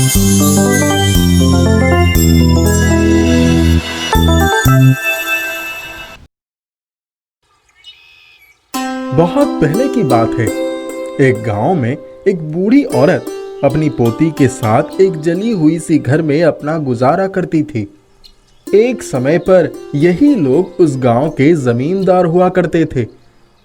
बहुत पहले की बात है। एक गांव में एक बूढ़ी औरत अपनी पोती के साथ एक जली हुई सी घर में अपना गुजारा करती थी। एक समय पर यही लोग उस गांव के जमींदार हुआ करते थे,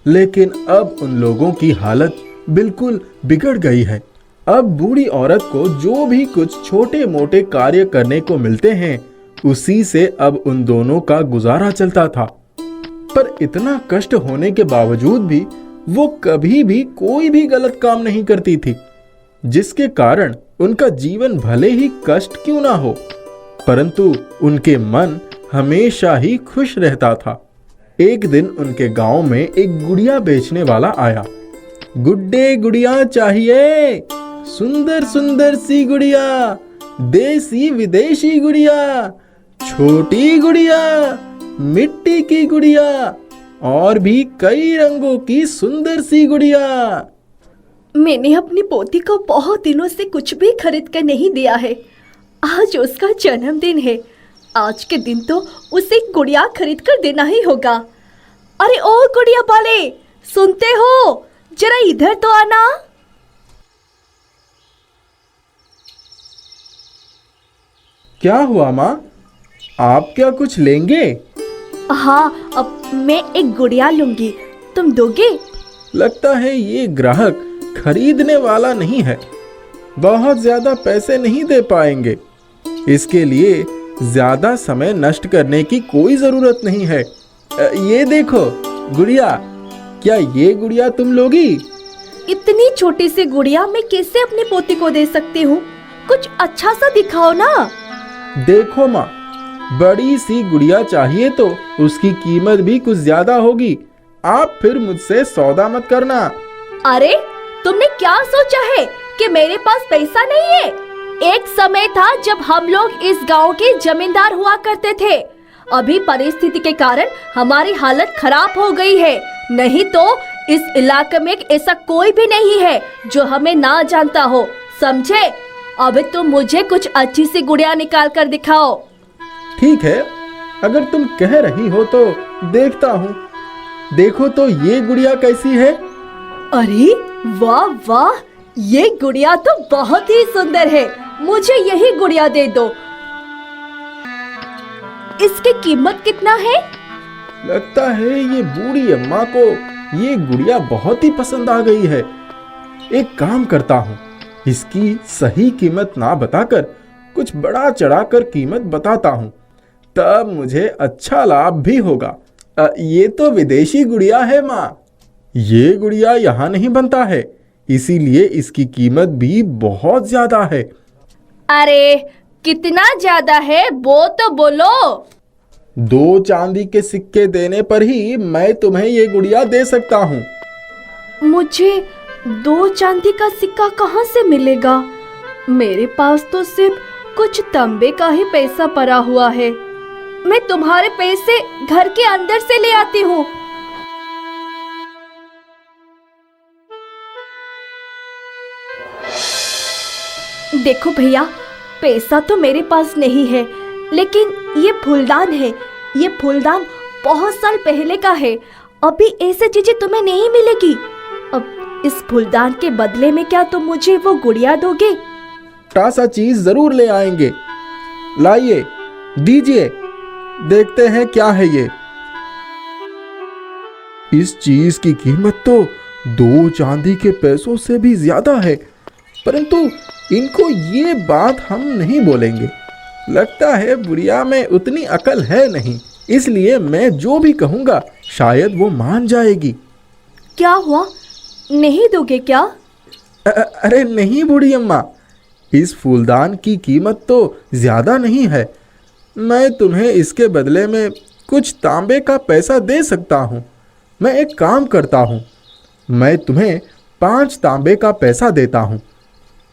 लेकिन अब उन लोगों की हालत बिल्कुल बिगड़ गई है। अब बूढ़ी औरत को जो भी कुछ छोटे मोटे कार्य करने को मिलते हैं, उसी से अब उन दोनों का गुजारा चलता था। पर इतना कष्ट होने के बावजूद भी वो कभी भी कोई भी गलत काम नहीं करती थी, जिसके कारण उनका जीवन भले ही कष्ट क्यों ना हो, परंतु उनके मन हमेशा ही खुश रहता था। एक दिन उनके गांव में एक गुड़िया बेचने वाला आया। गुड्डे गुड़िया चाहिए, सुंदर सुंदर सी गुड़िया, देसी विदेशी गुड़िया, छोटी गुड़िया, मिट्टी की गुड़िया और भी कई रंगों की सुंदर सी गुड़िया। मैंने अपनी पोती को बहुत दिनों से कुछ भी खरीद कर नहीं दिया है। आज उसका जन्मदिन है। आज के दिन तो उसे गुड़िया खरीद कर देना ही होगा। अरे ओ गुड़िया वाले, सुनते हो? जरा इधर तो आना। क्या हुआ माँ, आप क्या कुछ लेंगे? हाँ, अब मैं एक गुड़िया लूंगी, तुम दोगे? लगता है ये ग्राहक खरीदने वाला नहीं है, बहुत ज्यादा पैसे नहीं दे पाएंगे। इसके लिए ज्यादा समय नष्ट करने की कोई जरूरत नहीं है। ये देखो गुड़िया, क्या ये गुड़िया तुम लोगी? इतनी छोटी सी गुड़िया मैं कैसे अपनी पोती को दे सकती हूँ? कुछ अच्छा सा दिखाओ ना। देखो माँ, बड़ी सी गुड़िया चाहिए तो उसकी कीमत भी कुछ ज्यादा होगी। आप फिर मुझसे सौदा मत करना। अरे तुमने क्या सोचा है कि मेरे पास पैसा नहीं है? एक समय था जब हम लोग इस गांव के जमींदार हुआ करते थे। अभी परिस्थिति के कारण हमारी हालत खराब हो गई है, नहीं तो इस इलाके में ऐसा कोई भी नहीं है जो हमें ना जानता हो, समझे? अभी तुम मुझे कुछ अच्छी सी गुड़िया निकाल कर दिखाओ। ठीक है, अगर तुम कह रही हो तो देखता हूँ। देखो तो ये गुड़िया कैसी है? अरे वाह वाह, ये गुड़िया तो बहुत ही सुंदर है। मुझे यही गुड़िया दे दो। इसकी कीमत कितना है? लगता है ये बूढ़ी अम्मा को ये गुड़िया बहुत ही पसंद आ गई है। एक काम करता हूँ, इसकी सही कीमत ना बताकर कुछ बड़ा चढ़ाकर कीमत बताता हूँ, तब मुझे अच्छा लाभ भी होगा। ये तो विदेशी गुड़िया है माँ, ये गुड़िया यहाँ नहीं बनता है, इसीलिए इसकी कीमत भी बहुत ज्यादा है। अरे कितना ज्यादा है वो तो बोलो। 2 चांदी के सिक्के देने पर ही मैं तुम्हें ये गुड़िया दे सकता हूँ। मुझे 2 चांदी का सिक्का कहाँ से मिलेगा? मेरे पास तो सिर्फ कुछ तांबे का ही पैसा पड़ा हुआ है। मैं तुम्हारे पैसे घर के अंदर से ले आती हूँ। देखो भैया, पैसा तो मेरे पास नहीं है, लेकिन ये फूलदान है। ये फूलदान बहुत साल पहले का है। अभी ऐसी चीजें तुम्हें नहीं मिलेगी। अब इस फूलदान के बदले में क्या तुम मुझे वो गुड़िया दोगे? सा चीज जरूर ले आएंगे। लाइए, दीजिए, देखते हैं क्या है ये। इस चीज की कीमत तो 2 चांदी के पैसों से भी ज्यादा है, परंतु इनको ये बात हम नहीं बोलेंगे। लगता है बुढ़िया में उतनी अकल है नहीं, इसलिए मैं जो भी कहूँगा शायद वो मान जाएगी। क्या हुआ, नहीं दोगे क्या? अरे नहीं बूढ़ी अम्मा, इस फूलदान की कीमत तो ज्यादा नहीं है। मैं तुम्हें इसके बदले में कुछ तांबे का पैसा दे सकता हूँ। मैं एक काम करता हूँ, मैं तुम्हें 5 तांबे का पैसा देता हूँ,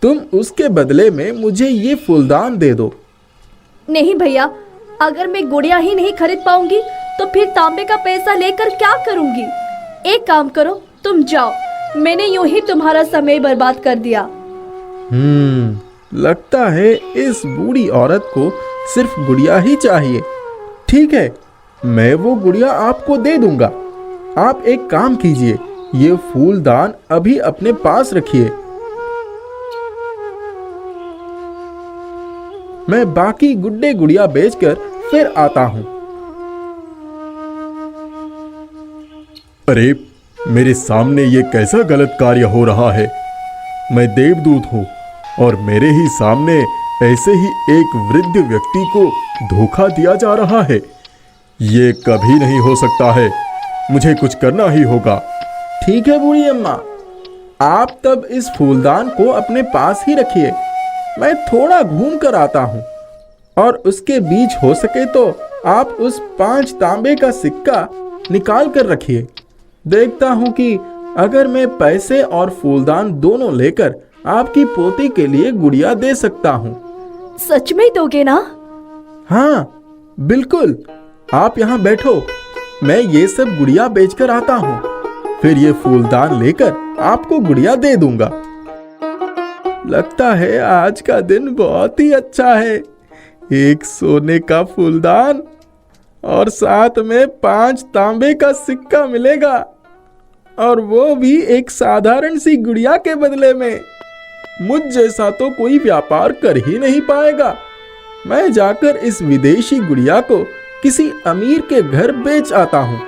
तुम उसके बदले में मुझे ये फूलदान दे दो। नहीं भैया, अगर मैं गुड़िया ही नहीं खरीद पाऊंगी तो फिर तांबे का पैसा लेकर क्या करूंगी? एक काम करो, तुम जाओ, मैंने यूं ही तुम्हारा समय बर्बाद कर दिया। लगता है इस बूढ़ी औरत को सिर्फ गुड़िया ही चाहिए। ठीक है, मैं वो गुड़िया आपको दे दूंगा। आप एक काम कीजिए, ये फूलदान अभी अपने पास रखिए। मैं बाकी गुड्डे गुड़िया बेचकर फिर आता हूं। अरे, मेरे सामने ये कैसा गलत कार्य हो रहा है। मैं देवदूत हूँ और मेरे ही सामने ऐसे ही एक वृद्ध व्यक्ति को धोखा दिया जा रहा है। ये कभी नहीं हो सकता है। मुझे कुछ करना ही होगा। ठीक है बूढ़ी अम्मा, आप तब इस फूलदान को अपने पास ही रखिए। मैं थोड़ा घूम कर आता हूँ और उसके बीच हो सके तो आप उस 5 तांबे का सिक्का निकाल कर रखिए। देखता हूँ कि अगर मैं पैसे और फूलदान दोनों लेकर आपकी पोती के लिए गुड़िया दे सकता हूँ। सच में दोगे ना? हाँ बिल्कुल, आप यहाँ बैठो, मैं ये सब गुड़िया बेचकर आता हूँ, फिर ये फूलदान लेकर आपको गुड़िया दे दूंगा। लगता है आज का दिन बहुत ही अच्छा है। एक सोने का फूलदान और साथ में 5 तांबे का सिक्का मिलेगा, और वो भी एक साधारण सी गुड़िया के बदले में। मुझ जैसा तो कोई व्यापार कर ही नहीं पाएगा। मैं जाकर इस विदेशी गुड़िया को किसी अमीर के घर बेच आता हूँ।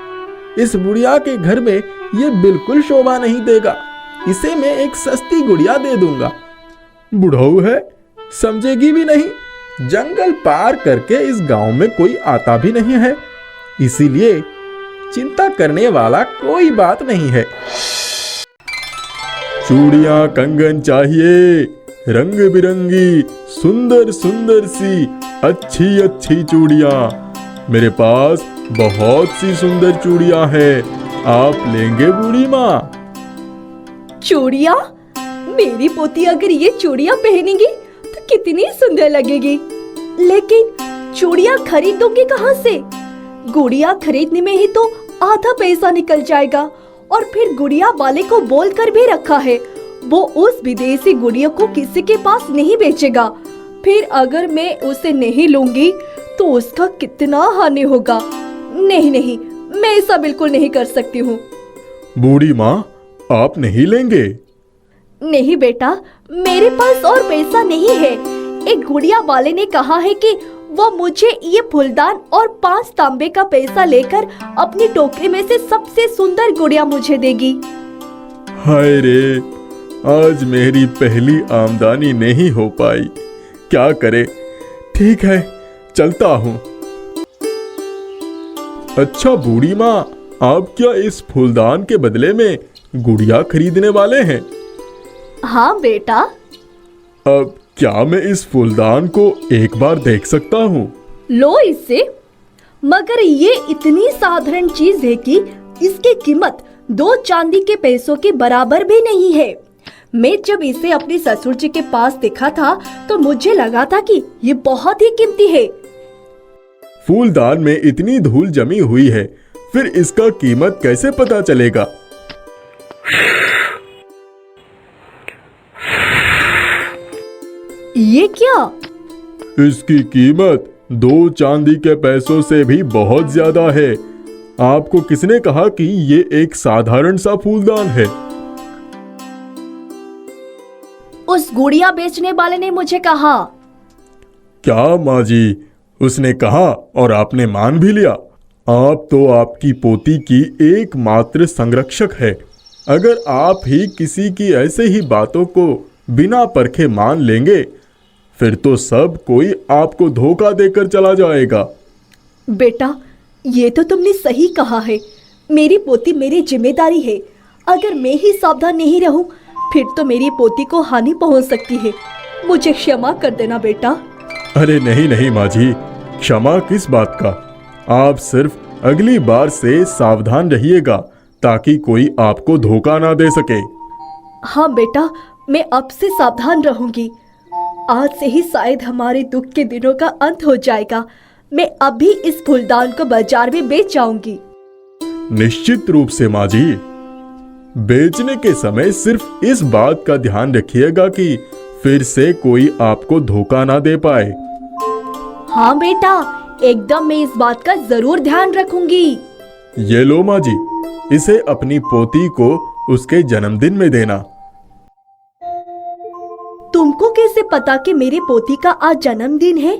इस गुड़िया के घर में ये बिल्कुल शोभा नहीं देगा। इसे मैं एक सस्ती गुड़िया दे दूंगा। बुढ़ऊ है, समझेगी भी नहीं। जंगल पार करके इस गांव में कोई आता भी नहीं है, इसीलिए चिंता करने वाला कोई बात नहीं है। चूड़ियां कंगन चाहिए, रंग बिरंगी सुंदर सुंदर सी अच्छी अच्छी चूड़ियां। मेरे पास बहुत सी सुंदर चूड़ियां हैं। आप लेंगे बूढ़ी माँ? चूड़िया? मेरी पोती अगर ये चूड़िया पहनेगी तो कितनी सुंदर लगेगी। लेकिन चूड़िया खरीदोगे कहाँ से? गुड़िया खरीदने में ही तो आधा पैसा निकल जाएगा, और फिर गुड़िया वाले को बोल कर भी रखा है वो उस विदेशी गुड़िया को किसी के पास नहीं बेचेगा। फिर अगर मैं उसे नहीं लूंगी तो उसका कितना हानि होगा। नहीं नहीं, मैं ऐसा बिल्कुल नहीं कर सकती हूँ। बूढ़ी माँ, आप नहीं लेंगे? नहीं बेटा, मेरे पास और पैसा नहीं है। एक गुड़िया वाले ने कहा है कि वो मुझे ये फूलदान और 5 तांबे का पैसा लेकर अपनी टोकरी में से सबसे सुंदर गुड़िया मुझे देगी। हाय रे, आज मेरी पहली आमदनी नहीं हो पाई। क्या करे? ठीक है, चलता हूँ। अच्छा बूढ़ी माँ, आप क्या इस फूलदान के बदले में गुड़िया खरीदने वाले हैं? हाँ बेटा। अब क्या मैं इस फूलदान को एक बार देख सकता हूँ? लो इसे। मगर ये इतनी साधारण चीज है कि इसकी कीमत 2 चांदी के पैसों के बराबर भी नहीं है। मैं जब इसे अपने ससुर जी के पास देखा था तो मुझे लगा था कि ये बहुत ही कीमती है। फूलदान में इतनी धूल जमी हुई है, फिर इसका कीमत कैसे पता चलेगा? ये क्या? इसकी कीमत 2 चांदी के पैसों से भी बहुत ज्यादा है। आपको किसने कहा कि ये एक साधारण सा फूलदान है? उस गुड़िया बेचने वाले ने मुझे कहा। क्या माँ जी? उसने कहा और आपने मान भी लिया? आप तो आपकी पोती की एकमात्र संरक्षक है। अगर आप ही किसी की ऐसे ही बातों को बिना परखे मान लेंगे, फिर तो सब कोई आपको धोखा देकर चला जाएगा। बेटा, ये तो तुमने सही कहा है। मेरी पोती मेरी जिम्मेदारी है। अगर मैं ही सावधान नहीं रहूं, फिर तो मेरी पोती को हानि पहुंच सकती है। मुझे क्षमा कर देना बेटा। अरे नहीं नहीं माँ जी, क्षमा किस बात का? आप सिर्फ अगली बार से सावधान रहिएगा ताकि कोई आपको धोखा ना दे सके। हाँ बेटा, मैं अब से सावधान रहूंगी। आज से ही शायद हमारे दुख के दिनों का अंत हो जाएगा। मैं अभी इस फूलदान को बाजार में बेच जाऊंगी। निश्चित रूप से माँ जी। बेचने के समय सिर्फ इस बात का ध्यान रखिएगा कि फिर से कोई आपको धोखा ना दे पाए। हाँ बेटा, एकदम मैं इस बात का जरूर ध्यान रखूंगी। ये लो माँ जी, इसे अपनी पोती को उसके जन्मदिन में देना। तुमको कैसे पता कि मेरी पोती का आज जन्मदिन है?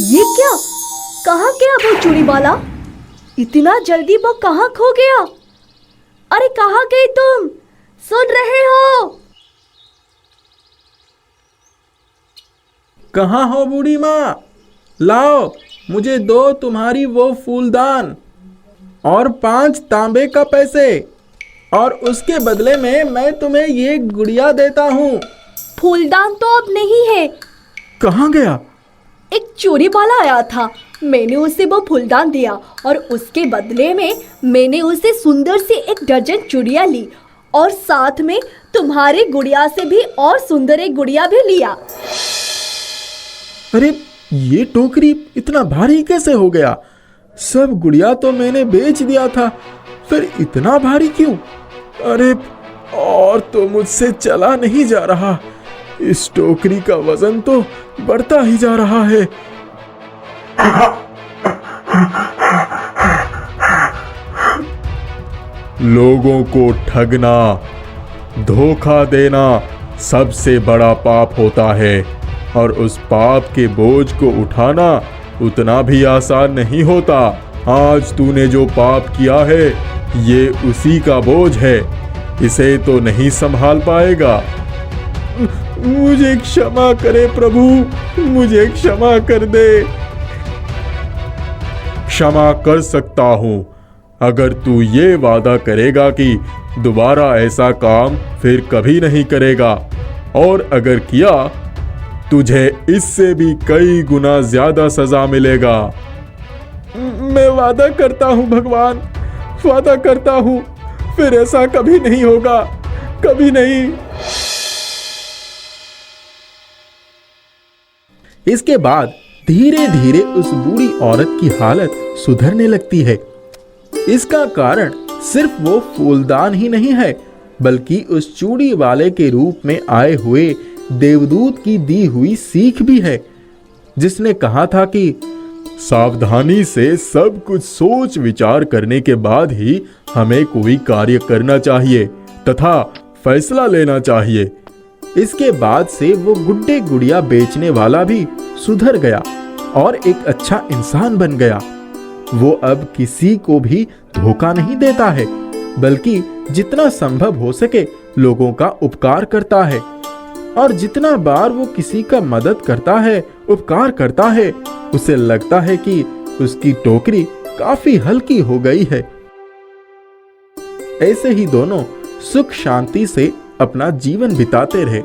ये क्या? कहाँ गया वो चूड़ी वाला? इतना जल्दी वो कहाँ खो गया? अरे कहाँ गई तुम? सुन रहे हो? कहाँ हो बूढ़ी माँ? लाओ, मुझे दो तुम्हारी वो फूलदान और 5 तांबे का पैसे, और उसके बदले में मैं तुम्हें ये गुड़िया देता हूँ। फूलदान तो अब नहीं है। कहाँ गया? एक चोरी वाला आया था, मैंने उसे वो फूलदान दिया और उसके बदले में मैंने उसे सुंदर सी 1 दर्जन चूड़ियाँ ली और साथ में तुम्हारी गुड़िया से भी और सुंदर एक गुड़िया भी लिया। अरे ये टोकरी इतना भारी कैसे हो गया? सब गुड़िया तो मैंने बेच दिया था, फिर इतना भारी क्यों? अरे और तो मुझसे चला नहीं जा रहा। इस टोकरी का वजन तो बढ़ता ही जा रहा है। लोगों को ठगना, धोखा देना सबसे बड़ा पाप होता है, और उस पाप के बोझ को उठाना उतना भी आसान नहीं होता। आज तूने जो पाप किया है, ये उसी का बोझ है, इसे तो नहीं संभाल पाएगा। मुझे क्षमा करे प्रभु, मुझे क्षमा कर दे। क्षमा कर सकता हूँ, अगर तू ये वादा करेगा कि दोबारा ऐसा काम फिर कभी नहीं करेगा, और अगर किया तुझे इससे भी कई गुना ज्यादा सजा मिलेगा। मैं वादा करता हूँ भगवान, वादा करता हूँ, फिर ऐसा कभी नहीं होगा, कभी नहीं। इसके बाद धीरे धीरे उस बूढ़ी औरत की हालत सुधरने लगती है। इसका कारण सिर्फ वो फूलदान ही नहीं है, बल्कि उस चूड़ी वाले के रूप में आए हुए देवदूत की दी हुई सीख भी है, जिसने कहा था कि सावधानी से सब कुछ सोच विचार करने के बाद ही हमें कोई कार्य करना चाहिए तथा फैसला लेना चाहिए। इसके बाद से वो गुड्डे गुड़िया बेचने वाला भी सुधर गया और एक अच्छा इंसान बन गया। वो अब किसी को भी धोखा नहीं देता है, बल्कि जितना संभव हो सके लोगों का उपकार करता है, और जितना बार वो किसी का मदद करता है, उपकार करता है, उसे लगता है कि उसकी टोकरी काफी हल्की हो गई है। ऐसे ही दोनों सुख शांति से अपना जीवन बिताते रहे।